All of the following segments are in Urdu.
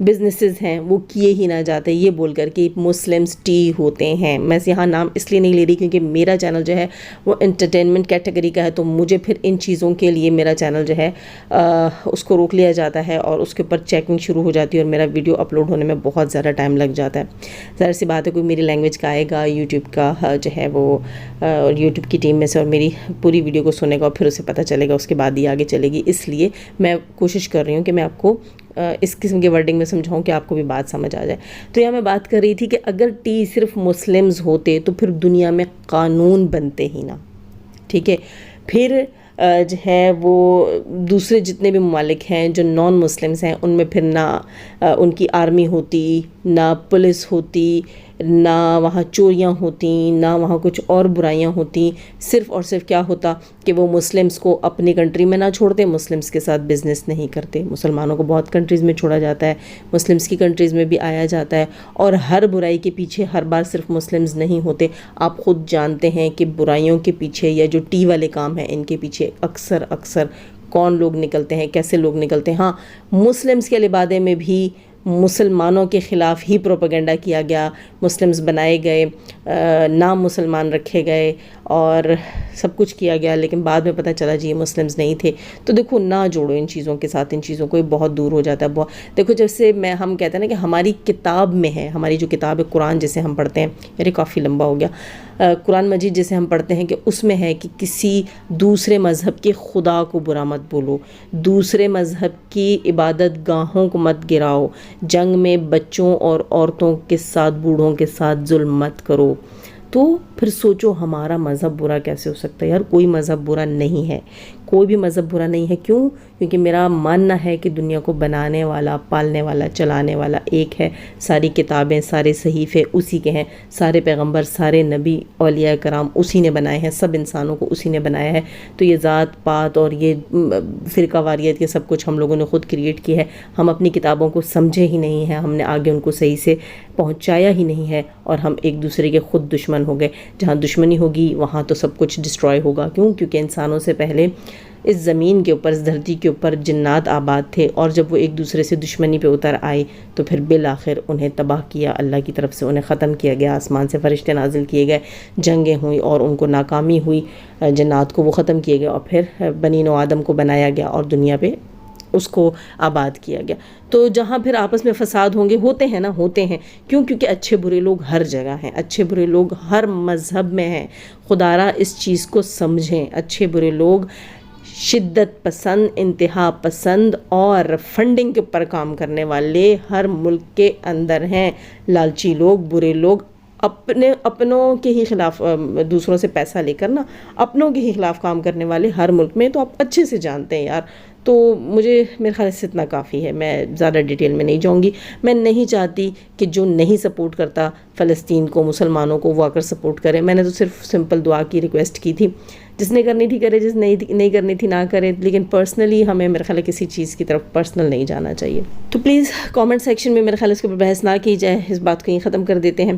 بزنسز ہیں وہ کیے ہی نہ جاتے یہ بول کر کہ مسلمز ٹی ہوتے ہیں. میں یہاں نام اس لیے نہیں لے رہی کیونکہ میرا چینل جو ہے وہ انٹرٹینمنٹ کیٹیگری کا ہے, تو مجھے پھر ان چیزوں کے لیے میرا چینل جو ہے اس کو روک لیا جاتا ہے اور اس کے اوپر چیکنگ شروع ہو جاتی ہے اور میرا ویڈیو اپلوڈ ہونے میں بہت زیادہ ٹائم لگ جاتا ہے. ظاہر سی بات ہے کوئی میری لینگویج کا آئے گا یوٹیوب کا جو ہے وہ یوٹیوب کی ٹیم میں سے اور میری پوری ویڈیو کو سنے گا اور پھر اسے پتہ چلے گا, اس کے بعد ہی آگے چلے گی. اس لیے میں کوشش کر رہی ہوں کہ میں آپ کو اس قسم کے ورڈنگ میں سمجھاؤں کہ آپ کو بھی بات سمجھ آ جائے. تو یہاں میں بات کر رہی تھی کہ اگر ٹی صرف مسلمز ہوتے تو پھر دنیا میں قانون بنتے ہی نہ, ٹھیک ہے. پھر جو ہے وہ دوسرے جتنے بھی ممالک ہیں جو نان مسلمز ہیں ان میں پھر نہ ان کی آرمی ہوتی, نہ پولیس ہوتی, نہ وہاں چوریاں ہوتیں, نہ وہاں کچھ اور برائیاں ہوتیں. صرف اور صرف کیا ہوتا کہ وہ مسلمز کو اپنی کنٹری میں نہ چھوڑتے, مسلمز کے ساتھ بزنس نہیں کرتے. مسلمانوں کو بہت کنٹریز میں چھوڑا جاتا ہے, مسلمز کی کنٹریز میں بھی آیا جاتا ہے, اور ہر برائی کے پیچھے ہر بار صرف مسلمز نہیں ہوتے. آپ خود جانتے ہیں کہ برائیوں کے پیچھے یا جو ٹی والے کام ہیں ان کے پیچھے اکثر کون لوگ نکلتے ہیں, کیسے لوگ نکلتے ہیں. ہاں, مسلمز کے لبادے میں بھی مسلمانوں کے خلاف ہی پروپیگنڈا کیا گیا, مسلمز بنائے گئے, نام مسلمان رکھے گئے اور سب کچھ کیا گیا, لیکن بعد میں پتہ چلا جی یہ مسلمز نہیں تھے. تو دیکھو نہ جوڑو ان چیزوں کے ساتھ, ان چیزوں کو یہ بہت دور ہو جاتا ہے. دیکھو جیسے ہم کہتے ہیں نا کہ ہماری کتاب میں ہے, ہماری جو کتاب ہے قرآن جسے ہم پڑھتے ہیں, میرے کافی لمبا ہو گیا, قرآن مجید جسے ہم پڑھتے ہیں کہ اس میں ہے کہ کسی دوسرے مذہب کے خدا کو برا مت بولو, دوسرے مذہب کی عبادت گاہوں کو مت گراؤ, جنگ میں بچوں اور عورتوں کے ساتھ بوڑھوں کے ساتھ ظلم مت کرو. تو پھر سوچو ہمارا مذہب برا کیسے ہو سکتا ہے؟ یار کوئی مذہب برا نہیں ہے, کوئی بھی مذہب برا نہیں ہے. کیوں؟ کیونکہ میرا ماننا ہے کہ دنیا کو بنانے والا, پالنے والا, چلانے والا ایک ہے. ساری کتابیں, سارے صحیفے اسی کے ہیں, سارے پیغمبر, سارے نبی, اولیاء کرام اسی نے بنائے ہیں, سب انسانوں کو اسی نے بنایا ہے. تو یہ ذات پات اور یہ فرقہ واریت یہ سب کچھ ہم لوگوں نے خود کریٹ کی ہے. ہم اپنی کتابوں کو سمجھے ہی نہیں ہیں, ہم نے آگے ان کو صحیح سے پہنچایا ہی نہیں ہے, اور ہم ایک دوسرے کے خود دشمن ہو گئے. جہاں دشمنی ہوگی وہاں تو سب کچھ ڈسٹرائے ہوگا. کیوں؟ کیونکہ انسانوں سے پہلے اس زمین کے اوپر, اس دھرتی کے اوپر جنات آباد تھے, اور جب وہ ایک دوسرے سے دشمنی پہ اتر آئے تو پھر بالآخر انہیں تباہ کیا اللہ کی طرف سے, انہیں ختم کیا گیا, آسمان سے فرشتے نازل کیے گئے, جنگیں ہوئیں اور ان کو ناکامی ہوئی, جنات کو وہ ختم کیے گئے, اور پھر بنی نوع آدم کو بنایا گیا اور دنیا پہ اس کو آباد کیا گیا. تو جہاں پھر آپس میں فساد ہوں گے, ہوتے ہیں نا, ہوتے ہیں. کیوں؟ کیونکہ اچھے برے لوگ ہر جگہ ہیں, اچھے برے لوگ ہر مذہب میں ہیں. خدا را اس چیز کو سمجھیں, اچھے برے لوگ شدت پسند, انتہا پسند اور فنڈنگ کے اوپر کام کرنے والے ہر ملک کے اندر ہیں. لالچی لوگ, برے لوگ, اپنوں کے ہی خلاف, دوسروں سے پیسہ لے کر نا اپنوں کے ہی خلاف کام کرنے والے ہر ملک میں. تو آپ اچھے سے جانتے ہیں یار. تو مجھے میرے خیال سے اتنا کافی ہے, میں زیادہ ڈیٹیل میں نہیں جاؤں گی. میں نہیں چاہتی کہ جو نہیں سپورٹ کرتا فلسطین کو, مسلمانوں کو, وہ آ کر سپورٹ کرے. میں نے تو صرف سمپل دعا کی ریکویسٹ کی تھی, جس نے کرنی تھی کرے, جس نہیں کرنی تھی نہ کرے. لیکن پرسنلی ہمیں میرے خیال ہے کسی چیز کی طرف پرسنل نہیں جانا چاہیے. تو پلیز کامنٹ سیکشن میں میرے خیال اس کے اوپر بحث نہ کی جائے, اس بات کو یہیں ختم کر دیتے ہیں.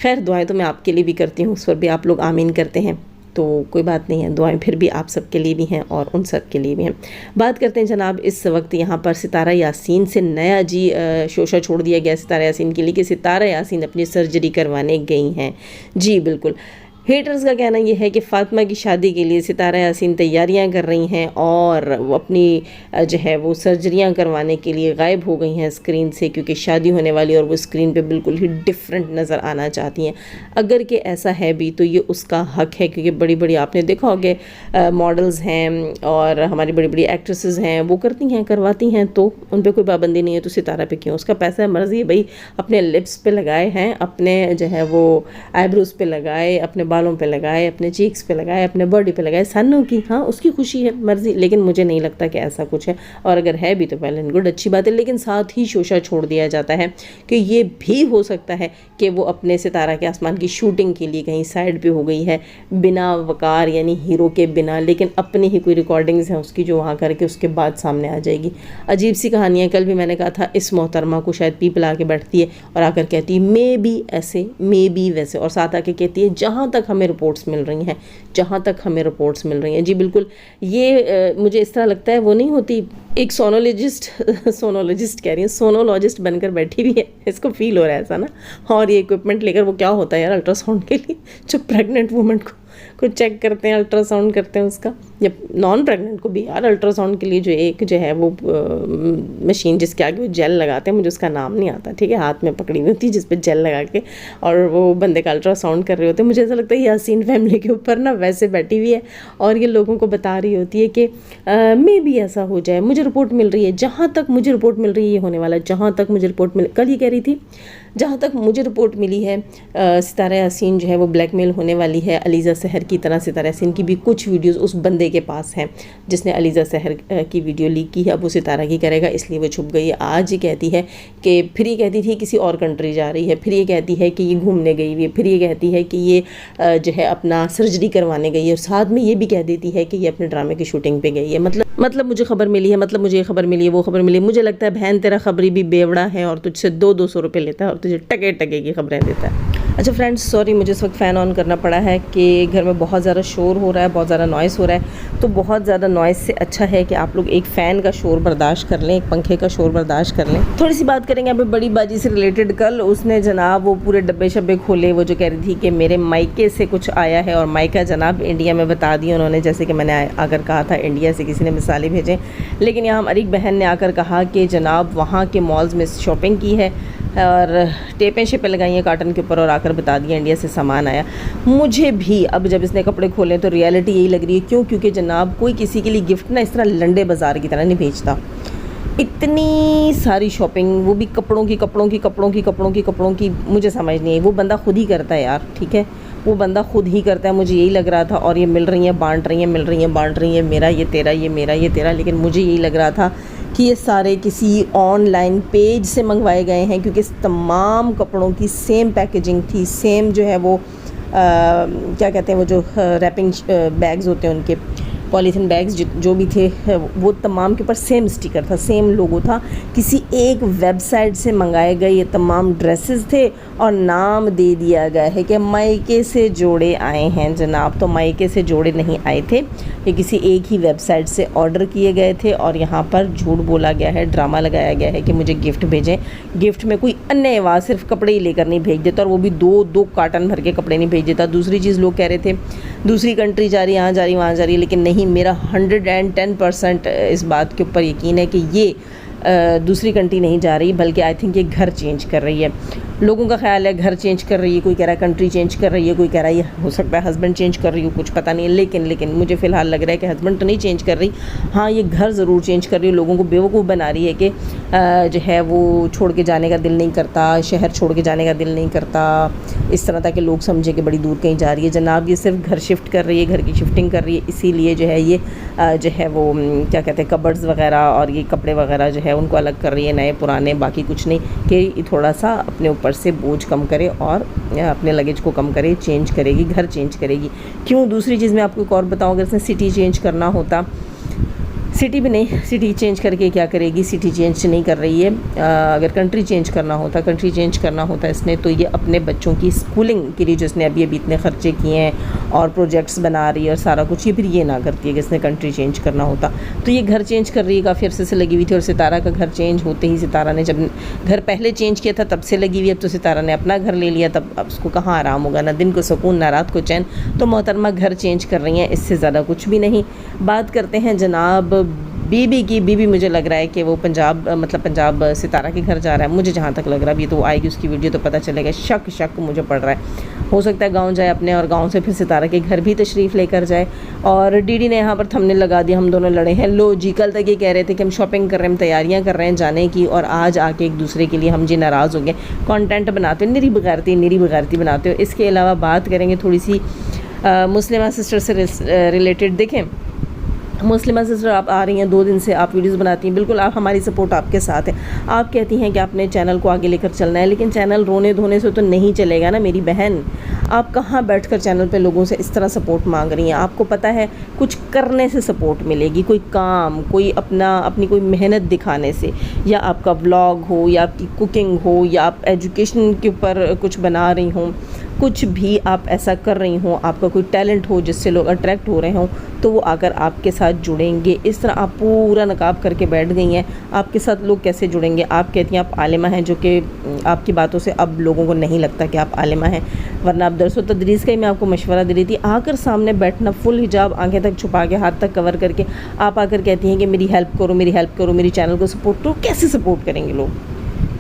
خیر دعائیں تو میں آپ کے لیے بھی کرتی ہوں, اس پر بھی آپ لوگ آمین کرتے ہیں, تو کوئی بات نہیں ہے. دعائیں پھر بھی آپ سب کے لیے بھی ہیں اور ان سب کے لیے بھی ہیں. بات کرتے ہیں جناب اس وقت یہاں پر ستارہ یاسین سے نیا شوشہ چھوڑ دیا گیا ستارہ یاسین کے لیے کہ ستارہ یاسین اپنی سرجری کروانے گئی ہیں. جی بالکل, ہیٹرز کا کہنا یہ ہے کہ فاطمہ کی شادی کے لیے ستارہ یاسین تیاریاں کر رہی ہیں اور وہ اپنی جو ہے وہ سرجریاں کروانے کے لیے غائب ہو گئی ہیں اسکرین سے, کیونکہ شادی ہونے والی اور وہ اسکرین پہ بالکل ہی ڈیفرنٹ نظر آنا چاہتی ہیں. اگر کہ ایسا ہے بھی تو یہ اس کا حق ہے, کیونکہ بڑی بڑی آپ نے دیکھا ہوگا ماڈلز ہیں اور ہماری بڑی بڑی ایکٹریسز ہیں, وہ کرتی ہیں, کرواتی ہیں, تو ان پہ کوئی پابندی نہیں ہے. تو ستارہ پہ کیوں؟ اس کا پیسہ ہے, مرضی ہے بھائی. اپنے لپس پہ لگائے ہیں, اپنے جو ہے وہ آئی بروز پہ لگائے, اپنے بالوں پہ لگائے, اپنے چیکس پہ لگائے, اپنے باڈی پہ لگائے, سنوں کی, ہاں اس کی خوشی ہے, مرضی. لیکن مجھے نہیں لگتا کہ ایسا کچھ ہے, اور اگر ہے بھی تو ویل اینڈ گڈ, اچھی بات ہے. لیکن ساتھ ہی شوشہ چھوڑ دیا جاتا ہے کہ یہ بھی ہو سکتا ہے کہ وہ اپنے ستارہ کے آسمان کی شوٹنگ کے لیے کہیں سائڈ پہ ہو گئی ہے بنا وقار, یعنی ہیرو کے بنا, لیکن اپنی ہی کوئی ریکارڈنگز ہیں اس کی جو وہاں کر کے اس کے بعد سامنے آ جائے گی. عجیب سی کہانی ہے. کل بھی میں نے کہا تھا اس محترمہ کو شاید پیپل آ کے بیٹھتی ہے اور آ کر کہتی ہے مے بی ایسے, مے بی ویسے, اور ساتھ آ کے کہتی ہے جہاں تک تک ہمیں رپورٹس مل رہی ہیں، جہاں تک ہمیں رپورٹس مل رہی ہیں۔ جی بالکل، یہ مجھے اس طرح لگتا ہے وہ نہیں ہوتی ایک سونولوجسٹ کہہ رہی ہیں، سونولوجسٹ بن کر بیٹھی ہوئی ہے، اس کو فیل ہو رہا ہے ایسا نا، اور یہ اکوپمنٹ لے کر وہ کیا ہوتا ہے یار الٹرا ساؤنڈ کے لیے، جو پریگننٹ وومن کو چیک کرتے ہیں، الٹرا ساؤنڈ کرتے ہیں اس کا، یا نان پریگننٹ کو بھی یار الٹرا ساؤنڈ کے لیے جو ایک جو ہے وہ مشین جس کے آگے وہ جیل لگاتے ہیں، مجھے اس کا نام نہیں آتا، ٹھیک ہے، ہاتھ میں پکڑی ہوئی ہوتی ہے جس پہ جیل لگا کے اور وہ بندے کا الٹرا ساؤنڈ کر رہے ہوتے ہیں۔ مجھے ایسا لگتا ہے یاسین فیملی کے اوپر نا ویسے بیٹھی ہوئی ہے اور یہ لوگوں کو بتا رہی ہوتی ہے کہ میں بھی ایسا ہو جائے، مجھے رپورٹ مل رہی ہے، جہاں تک مجھے رپورٹ مل رہی ہے یہ ہونے والا ہے، جہاں تک مجھے رپورٹ کل یہ کہہ رہی تھی جہاں تک مجھے رپورٹ ملی ہے ستارہ یاسین جو ہے وہ بلیک میل ہونے والی ہے علیزہ سحر کی طرح۔ ستارہ یاسین کی بھی کچھ ویڈیوز اس بندے کے پاس ہیں جس نے علیزہ سحر کی ویڈیو لیک کی ہے، اب وہ ستارہ کی کرے گا، اس لیے وہ چھپ گئی ہے۔ آج یہ کہتی ہے کہ پھر یہ کہتی تھی کسی اور کنٹری جا رہی ہے، پھر یہ کہتی ہے کہ یہ گھومنے گئی ہوئی ہے، پھر یہ کہتی ہے کہ یہ جو ہے اپنا سرجری کروانے گئی ہے، اور ساتھ میں یہ بھی کہہ دیتی ہے کہ یہ اپنے ڈرامے کی شوٹنگ پہ گئی ہے۔ مطلب مجھے خبر ملی ہے، مطلب مجھے یہ خبر ملی ہے، وہ خبر ملی ہے۔ مجھے لگتا ہے بہن تیرا خبری بھی بیوڑا ہے اور تجھ سے 200 روپے لیتا ہے اور تجھے ٹکے کی خبریں دیتا ہے۔ اچھا فرینڈز، سوری مجھے اس وقت فین آن کرنا پڑا ہے کہ گھر میں بہت زیادہ شور ہو رہا ہے، بہت زیادہ نوائز ہو رہا ہے، تو بہت زیادہ نوائز سے اچھا ہے کہ آپ لوگ ایک فین کا شور برداشت کر لیں، ایک پنکھے کا شور برداشت کر لیں۔ تھوڑی سی بات کریں گے ابھی بڑی باجی سے ریلیٹڈ۔ کل اس نے جناب وہ پورے ڈبے شبے کھولے، وہ جو کہہ رہی تھی کہ میرے مائکے سے کچھ آیا ہے، اور مائکا جناب انڈیا میں بتا دی انہوں نے، جیسے کہ میں نے آ کر کہا تھا انڈیا سے کسی نے مثالیں بھیجیں، لیکن یہاں ہماری ایک بہن نے آ کر کہا کہ جناب وہاں کے مالز میں شاپنگ کی ہے اور ٹیپیں شیپیں لگائی ہیں کاٹن کے اوپر، اور آ کر بتا دیا انڈیا سے سامان آیا۔ مجھے بھی اب جب اس نے کپڑے کھولے تو ریالٹی یہی لگ رہی ہے، کیونکہ جناب کوئی کسی کے لیے گفٹ نا اس طرح لنڈے بازار کی طرح نہیں بھیجتا۔ اتنی ساری شاپنگ، وہ بھی کپڑوں کی مجھے سمجھ نہیں ہے، وہ بندہ خود ہی کرتا ہے یار، ٹھیک ہے، وہ بندہ خود ہی کرتا ہے، مجھے یہی لگ رہا تھا۔ اور یہ مل رہی ہیں بانٹ رہی ہیں، میرا یہ تیرا، یہ میرا یہ تیرا، لیکن مجھے یہی لگ رہا تھا کہ یہ سارے کسی آن لائن پیج سے منگوائے گئے ہیں، کیونکہ تمام کپڑوں کی سیم پیکیجنگ تھی، سیم جو ہے وہ کیا کہتے ہیں وہ جو ریپنگ بیگز ہوتے ہیں ان کے، پولیتھین بیگز جو بھی تھے وہ تمام کے اوپر سیم اسٹیکر تھا، سیم لوگو تھا، کسی ایک ویب سائٹ سے منگائے گئے یہ تمام ڈریسز تھے، اور نام دے دیا گیا ہے کہ مائکے سے جوڑے آئے ہیں۔ جناب تو مائکے سے جوڑے نہیں آئے تھے، یہ کسی ایک ہی ویب سائٹ سے آرڈر کیے گئے تھے، اور یہاں پر جھوٹ بولا گیا ہے، ڈرامہ لگایا گیا ہے کہ مجھے گفٹ بھیجیں۔ گفٹ میں کوئی انیہ وا صرف کپڑے ہی لے کر نہیں بھیج دیتا، اور وہ بھی دو کارٹن بھر کے کپڑے نہیں بھیج دیتا۔ دوسری چیز لوگ کہہ رہے تھے دوسری کنٹری جا رہی ہے، یہاں جا رہی ہے، وہاں جا رہی ہے، لیکن نہیں، میرا 110% اس بات کے اوپر یقین ہے کہ یہ دوسری کنٹری نہیں جا رہی، بلکہ آئی تھنک یہ گھر چینج کر رہی ہے۔ لوگوں کا خیال ہے گھر چینج کر رہی ہے، کوئی کہہ رہا ہے کنٹری چینج کر رہی ہے، کوئی کہہ رہا ہے ہو سکتا ہے ہسبینڈ چینج کر رہی ہو، کچھ پتہ نہیں ہے، لیکن مجھے فی الحال لگ رہا ہے کہ ہسبینڈ تو نہیں چینج کر رہی، ہاں یہ گھر ضرور چینج کر رہی ہے، لوگوں کو بیوقوف بنا رہی ہے کہ جو ہے وہ چھوڑ کے جانے کا دل نہیں کرتا، شہر چھوڑ کے جانے کا دل نہیں کرتا، اس طرح تھا کہ لوگ سمجھے کہ بڑی دور کہیں جا رہی ہے۔ جناب یہ صرف گھر شفٹ کر رہی ہے، گھر کی شفٹنگ کر رہی ہے، اسی لیے جو ہے یہ جو ہے وہ کیا کہتے ہیں کبرڈز وغیرہ اور یہ کپڑے وغیرہ جو ہے ان کو الگ کر رہی ہے، نئے پرانے، باقی کچھ نہیں، کہ تھوڑا سا اپنے اوپر سے بوجھ کم کرے اور اپنے لگیج کو کم کرے، چینج کرے گی، گھر چینج کرے گی۔ کیوں؟ دوسری چیز میں آپ کو ایک اور بتاؤں، اگر اس نے سٹی چینج کرنا ہوتا، سٹی بھی نہیں، سٹی چینج کر کے کیا کرے گی، سٹی چینج نہیں کر رہی ہے، اگر کنٹری چینج کرنا ہوتا اس نے تو یہ اپنے بچوں کی اسکولنگ کے لیے جو اس نے ابھی اتنے خرچے کیے ہیں اور پروجیکٹس بنا رہی ہے اور سارا کچھ، یہ پھر یہ نہ کرتی ہے کہ اس نے کنٹری چینج کرنا ہوتا، تو یہ گھر چینج کر رہی ہے، کافی عرصے سے لگی ہوئی تھی، اور ستارہ کا گھر چینج ہوتے ہی، ستارہ نے جب گھر پہلے چینج کیا تھا تب سے لگی ہوئی، اب تو ستارہ نے اپنا گھر لے لیا، تب اب اس کو کہاں آرام ہوگا، نہ دن کو سکون نہ رات کو چین، تو محترمہ گھر چینج کر رہی ہیں، اس سے زیادہ کچھ بھی نہیں۔ بات کرتے ہیں جناب بی مجھے لگ رہا ہے کہ وہ پنجاب ستارہ کے گھر جا رہا ہے، مجھے جہاں تک لگ رہا ہے، ابھی تو آئے گی اس کی ویڈیو تو پتہ چلے گا، شک مجھے پڑ رہا ہے، ہو سکتا ہے گاؤں جائے اپنے، اور گاؤں سے پھر ستارہ کے گھر بھی تشریف لے کر جائے۔ اور ڈی ڈی نے یہاں پر تھمبنیل لگا دیا، ہم دونوں لڑے ہیں، لو جی، کل تک یہ کہہ رہے تھے کہ ہم شاپنگ کر رہے ہیں، ہم تیاریاں کر رہے ہیں جانے کی، اور آج آ کے ایک دوسرے کے لیے ہم جی ناراض ہو گئے، کانٹینٹ بناتے ہو، نری بغیرتی بناتے ہو۔ اس کے علاوہ بات کریں گے تھوڑی سی مسلمہ سسٹر سے ریلیٹڈ۔ دیکھیں مسلمہ سسٹر آپ آ رہی ہیں 2 دن سے، آپ ویڈیوز بناتی ہیں، بالکل آپ ہماری سپورٹ آپ کے ساتھ ہے، آپ کہتی ہیں کہ آپ نے چینل کو آگے لے کر چلنا ہے، لیکن چینل رونے دھونے سے تو نہیں چلے گا نا میری بہن، آپ کہاں بیٹھ کر چینل پہ لوگوں سے اس طرح سپورٹ مانگ رہی ہیں، آپ کو پتہ ہے کچھ کرنے سے سپورٹ ملے گی، کوئی کام، کوئی اپنی کوئی محنت دکھانے سے، یا آپ کا ولاگ ہو، یا آپ کی کوکنگ ہو، یا آپ ایجوکیشن کے اوپر کچھ بنا رہی ہوں، کچھ بھی آپ ایسا کر رہی ہوں، آپ کا کوئی ٹیلنٹ ہو جس سے لوگ اٹریکٹ ہو رہے ہوں، تو وہ آ کر آپ کے ساتھ جڑیں گے۔ اس طرح آپ پورا نقاب کر کے بیٹھ گئی ہیں، آپ کے ساتھ لوگ کیسے جڑیں گے؟ آپ کہتی ہیں آپ عالمہ ہیں، جو کہ آپ کی باتوں سے اب لوگوں کو نہیں لگتا کہ آپ عالمہ ہیں، ورنہ آپ درس و تدریس کا ہی میں آپ کو مشورہ دے رہی تھی۔ آ کر سامنے بیٹھنا، فل حجاب آنکھیں تک چھپا کے، ہاتھ تک کور کر کے آپ آ کر کہتی ہیں کہ میری ہیلپ کرو، میری ہیلپ کرو، میری چینل کو سپورٹ کرو۔ کیسے سپورٹ کریں گے لوگ؟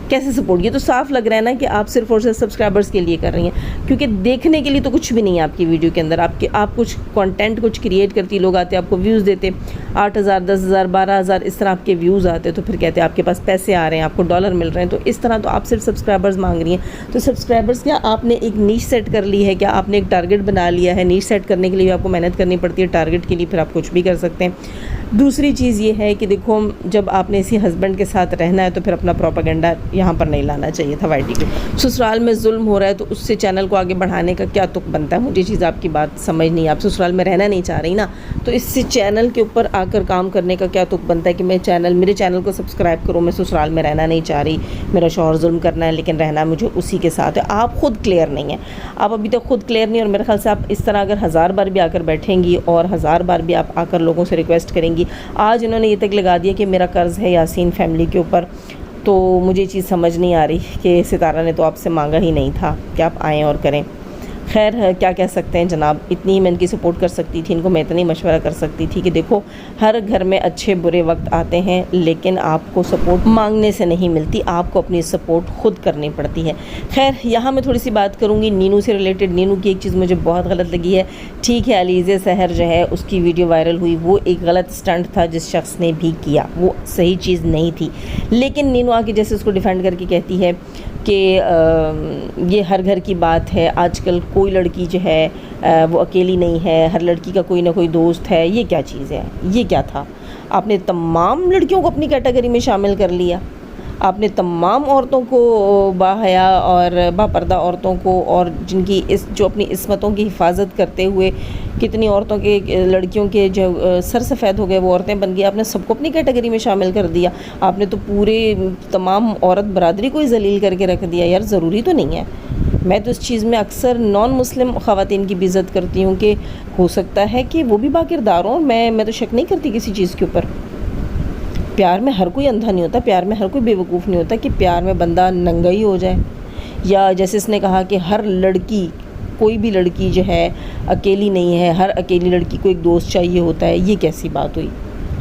کیسے سپورٹ؟ یہ تو صاف لگ رہا ہے نا کہ آپ صرف اور صرف سبسکرائبرز کے لیے کر رہی ہیں، کیونکہ دیکھنے کے لیے تو کچھ بھی نہیں ہے آپ کی ویڈیو کے اندر۔ آپ کچھ کنٹینٹ کچھ کریٹ کرتی، لوگ آتے آپ کو ویوز دیتے، 8,000 10,000 12,000 اس طرح آپ کے ویوز آتے، تو پھر کہتے ہیں آپ کے پاس پیسے آ رہے ہیں، آپ کو ڈالر مل رہے ہیں۔ تو اس طرح تو آپ صرف سبسکرائبرز مانگ رہی ہیں۔ تو سبسکرائبرز کیا آپ نے ایک نیش سیٹ کر لی ہے؟ کیا آپ نے ایک ٹارگٹ بنا لیا ہے؟ نیش سیٹ کرنے کے لیے آپ کو محنت کرنی پڑتی ہے، ٹارگٹ کے لیے پھر آپ کچھ بھی کر سکتے ہیں۔ دوسری چیز یہ ہے کہ دیکھو، جب آپ نے اسی ہسبینڈ کے ساتھ رہنا ہے تو پھر اپنا پروپیگنڈا یہاں پر نہیں لانا چاہیے تھا وائی ٹی کے۔ سسرال میں ظلم ہو رہا ہے تو اس سے چینل کو آگے بڑھانے کا کیا تک بنتا ہے؟ مجھے چیز آپ کی بات سمجھ نہیں ہے۔ آپ سسرال میں رہنا نہیں چاہ رہی نا، تو اس سے چینل کے اوپر آ کر کام کرنے کا کیا تک بنتا ہے کہ میرے چینل کو سبسکرائب کرو، میں سسرال میں رہنا نہیں چاہ رہی، میرا شوہر ظلم کرنا ہے لیکن رہنا مجھے اسی کے ساتھ ہے۔ آپ خود کلیئر نہیں ہیں، آپ ابھی تک خود کلیئر نہیں، اور میرے خیال سے آپ اس طرح اگر 1000 بار بھی آ کر بیٹھیں گی اور 1000 بار بھی آپ آ کر لوگوں سے ریکویسٹ کریں گی۔ آج انہوں نے یہ تک لگا دیا کہ میرا قرض ہے یاسین فیملی کے اوپر، تو مجھے چیز سمجھ نہیں آ رہی کہ ستارہ نے تو آپ سے مانگا ہی نہیں تھا کہ آپ آئیں اور کریں۔ خیر کیا کہہ سکتے ہیں جناب، اتنی ہی میں ان کی سپورٹ کر سکتی تھی، ان کو میں اتنی مشورہ کر سکتی تھی کہ دیکھو، ہر گھر میں اچھے برے وقت آتے ہیں، لیکن آپ کو سپورٹ مانگنے سے نہیں ملتی، آپ کو اپنی سپورٹ خود کرنی پڑتی ہے۔ خیر یہاں میں تھوڑی سی بات کروں گی نینو سے ریلیٹڈ۔ نینو کی ایک چیز مجھے بہت غلط لگی ہے۔ ٹھیک ہے، علیزہ سحر جو ہے اس کی ویڈیو وائرل ہوئی، وہ ایک غلط اسٹنٹ تھا جس شخص نے بھی کیا، وہ صحیح چیز نہیں تھی، لیکن نینو آ کے جیسے اس کو ڈیفینڈ کر کے کہتی ہے کہ یہ ہر گھر کی بات ہے، آج کل کوئی لڑکی جو ہے وہ اکیلی نہیں ہے، ہر لڑکی کا کوئی نہ کوئی دوست ہے۔ یہ کیا چیز ہے؟ یہ کیا تھا؟ آپ نے تمام لڑکیوں کو اپنی کیٹیگری میں شامل کر لیا، آپ نے تمام عورتوں کو، باحیا اور با پردہ عورتوں کو، اور جن کی جو اپنی عصمتوں کی حفاظت کرتے ہوئے کتنی عورتوں کے، لڑکیوں کے جو سر سفید ہو گئے وہ عورتیں بن گئی، آپ نے سب کو اپنی کیٹیگری میں شامل کر دیا۔ آپ نے تو پورے تمام عورت برادری کو ہی ذلیل کر کے رکھ دیا۔ یار ضروری تو نہیں ہے۔ میں تو اس چیز میں اکثر نان مسلم خواتین کی بھی عزت کرتی ہوں کہ ہو سکتا ہے کہ وہ بھی باکردار ہوں، میں تو شک نہیں کرتی کسی چیز کے اوپر۔ پیار میں ہر کوئی اندھا نہیں ہوتا، پیار میں ہر کوئی بیوقوف نہیں ہوتا کہ پیار میں بندہ ننگا ہی ہو جائے، یا جیسے اس نے کہا کہ ہر لڑکی، کوئی بھی لڑکی جو ہے اکیلی نہیں ہے، ہر اکیلی لڑکی کو ایک دوست چاہیے ہوتا ہے۔ یہ کیسی بات ہوئی؟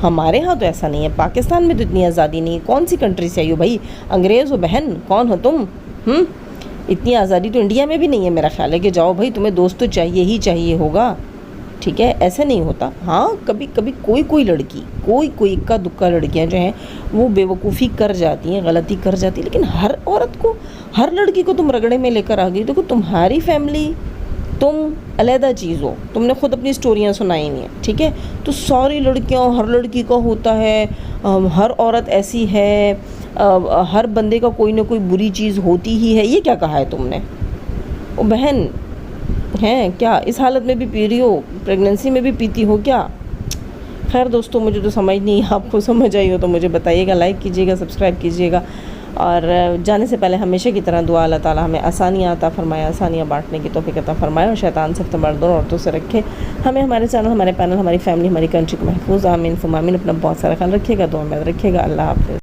ہمارے ہاں تو ایسا نہیں ہے، پاکستان میں تو اتنی آزادی نہیں ہے۔ کون سی کنٹری سے آئی ہو بھائی؟ انگریز ہو بہن؟ کون ہو تم؟ اتنی آزادی تو انڈیا میں بھی نہیں ہے میرا خیال ہے کہ جاؤ بھائی تمہیں دوست تو چاہیے ہی چاہیے ہوگا، ٹھیک ہے؟ ایسے نہیں ہوتا۔ ہاں کبھی کبھی کوئی لڑکی، کوئی اکا دکا لڑکیاں جو ہیں وہ بے وقوفی کر جاتی ہیں، غلطی کر جاتی ہیں، لیکن ہر عورت کو، ہر لڑکی کو تم رگڑے میں لے کر آ گئی۔ دیکھو تمہاری فیملی، تم علیحدہ چیز ہو، تم نے خود اپنی سٹوریاں سنائی نہیں ہیں، ٹھیک ہے؟ تو ساری لڑکیاں، ہر لڑکی کا ہوتا ہے، ہر عورت ایسی ہے، ہر بندے کا کوئی نہ کوئی بری چیز ہوتی ہی ہے۔ یہ کیا کہا ہے تم نے؟ او بہن ہیں کیا اس حالت میں بھی پی رہی ہو؟ پریگننسی میں بھی پیتی ہو کیا؟ خیر دوستو، مجھے تو سمجھ نہیں، آپ کو سمجھ آئی ہو تو مجھے بتائیے گا، لائک کیجیے گا، سبسکرائب کیجیے گا، اور جانے سے پہلے ہمیشہ کی طرح دعا، اللہ تعالیٰ ہمیں آسانیاں عطا فرمائے، آسانیاں بانٹنے کی توفیق عطا فرمائے، اور شیطان سے مردوں اور عورتوں سے رکھے ہمیں، ہمارے چینل، ہمارے پینل، ہماری فیملی، ہماری کنٹری کو محفوظ۔ آمین ثم آمین۔ اپنا بہت سارا خیال رکھیے گا، دعا میں رکھیے گا۔ اللہ حافظ۔